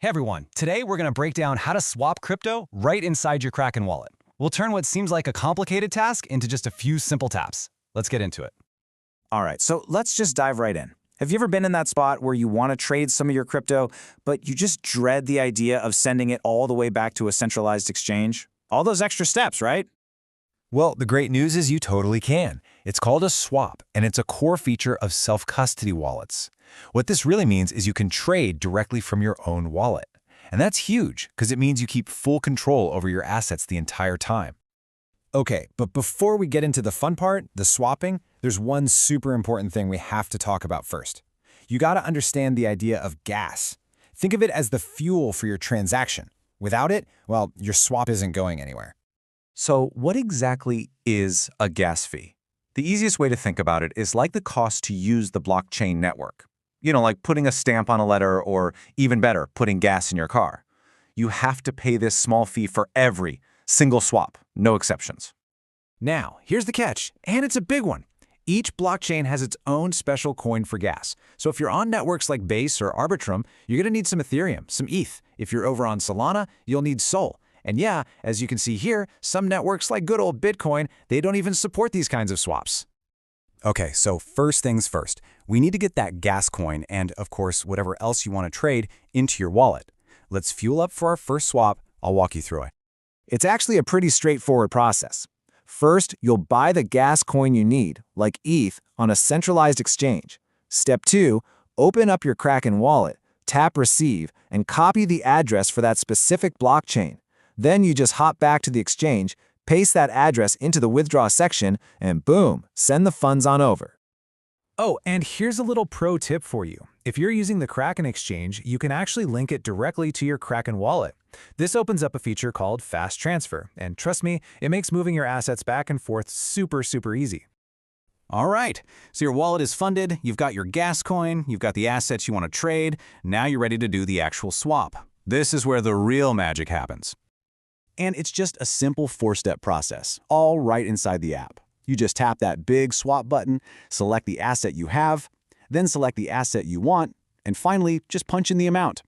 Hey everyone, today we're going to break down how to swap crypto right inside your Kraken wallet. We'll turn what seems like a complicated task into just a few simple taps. Let's get into it. All right, so let's just dive right in. Have you ever been in that spot where you want to trade some of your crypto, but you just dread the idea of sending it all the way back to a centralized exchange? All those extra steps, right? Well, the great news is you totally can. It's called a swap, and it's a core feature of self-custody wallets. What this really means is you can trade directly from your own wallet. And that's huge, because it means you keep full control over your assets the entire time. Okay, but before we get into the fun part, the swapping, there's one super important thing we have to talk about first. You gotta understand the idea of gas. Think of it as the fuel for your transaction. Without it, well, your swap isn't going anywhere. So what exactly is a gas fee? The easiest way to think about it is like the cost to use the blockchain network. Like putting a stamp on a letter or, even better, putting gas in your car. You have to pay this small fee for every single swap, no exceptions. Now, here's the catch, and it's a big one. Each blockchain has its own special coin for gas. So if you're on networks like Base or Arbitrum, you're gonna need some Ethereum, some ETH. If you're over on Solana, you'll need Sol. And yeah, as you can see here, some networks like good old Bitcoin, they don't even support these kinds of swaps. Okay, so first things first, we need to get that gas coin and, of course, whatever else you want to trade into your wallet. Let's fuel up for our first swap. I'll walk you through it. It's actually a pretty straightforward process. First, you'll buy the gas coin you need, like ETH, on a centralized exchange. Step 2, open up your Kraken wallet, tap Receive, and copy the address for that specific blockchain. Then you just hop back to the exchange, paste that address into the withdraw section, and boom, send the funds on over. Oh, and here's a little pro tip for you. If you're using the Kraken exchange, you can actually link it directly to your Kraken wallet. This opens up a feature called Fast Transfer, and trust me, it makes moving your assets back and forth super easy. All right, so your wallet is funded, you've got your gas coin, you've got the assets you want to trade, now you're ready to do the actual swap. This is where the real magic happens. And it's just a simple 4-step process, all right inside the app. You just tap that big swap button, select the asset you have, then select the asset you want, and finally, just punch in the amount.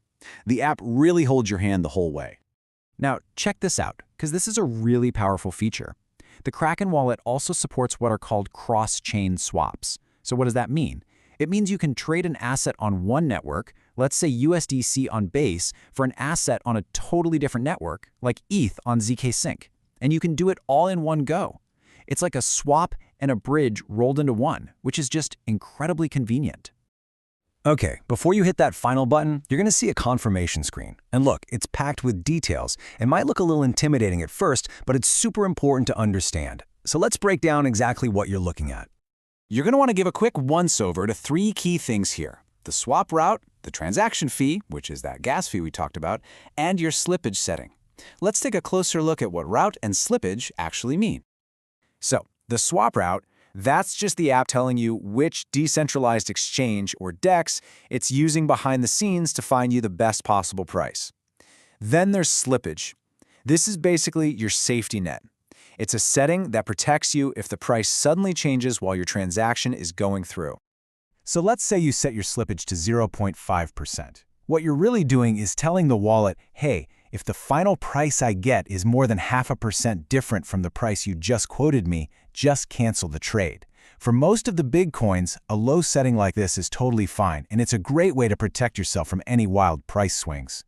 The app really holds your hand the whole way. Now, check this out, because this is a really powerful feature. The Kraken wallet also supports what are called cross-chain swaps. So what does that mean? It means you can trade an asset on one network, let's say USDC on Base, for an asset on a totally different network, like ETH on ZK Sync. And you can do it all in one go. It's like a swap and a bridge rolled into one, which is just incredibly convenient. Okay, before you hit that final button, you're going to see a confirmation screen. And look, it's packed with details. It might look a little intimidating at first, but it's super important to understand. So let's break down exactly what you're looking at. You're going to want to give a quick once-over to 3 key things here: the swap route, the transaction fee, which is that gas fee we talked about, and your slippage setting. Let's take a closer look at what route and slippage actually mean. So, the swap route, that's just the app telling you which decentralized exchange or DEX it's using behind the scenes to find you the best possible price. Then there's slippage. This is basically your safety net. It's a setting that protects you if the price suddenly changes while your transaction is going through. So let's say you set your slippage to 0.5%. What you're really doing is telling the wallet, hey, if the final price I get is more than 0.5% different from the price you just quoted me, just cancel the trade. For most of the big coins, a low setting like this is totally fine, and it's a great way to protect yourself from any wild price swings.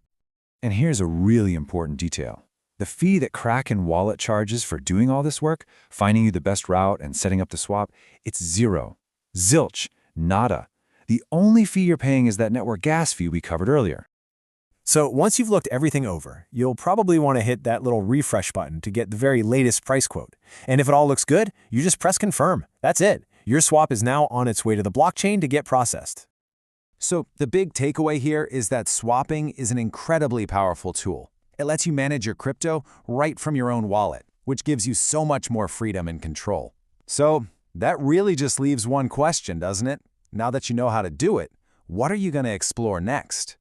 And here's a really important detail. The fee that Kraken Wallet charges for doing all this work, finding you the best route and setting up the swap, it's zero. Zilch. Nada. The only fee you're paying is that network gas fee we covered earlier. So once you've looked everything over, you'll probably want to hit that little refresh button to get the very latest price quote. And if it all looks good, you just press confirm. That's it. Your swap is now on its way to the blockchain to get processed. So the big takeaway here is that swapping is an incredibly powerful tool. It lets you manage your crypto right from your own wallet, which gives you so much more freedom and control. So that really just leaves one question, doesn't it? Now that you know how to do it, what are you going to explore next?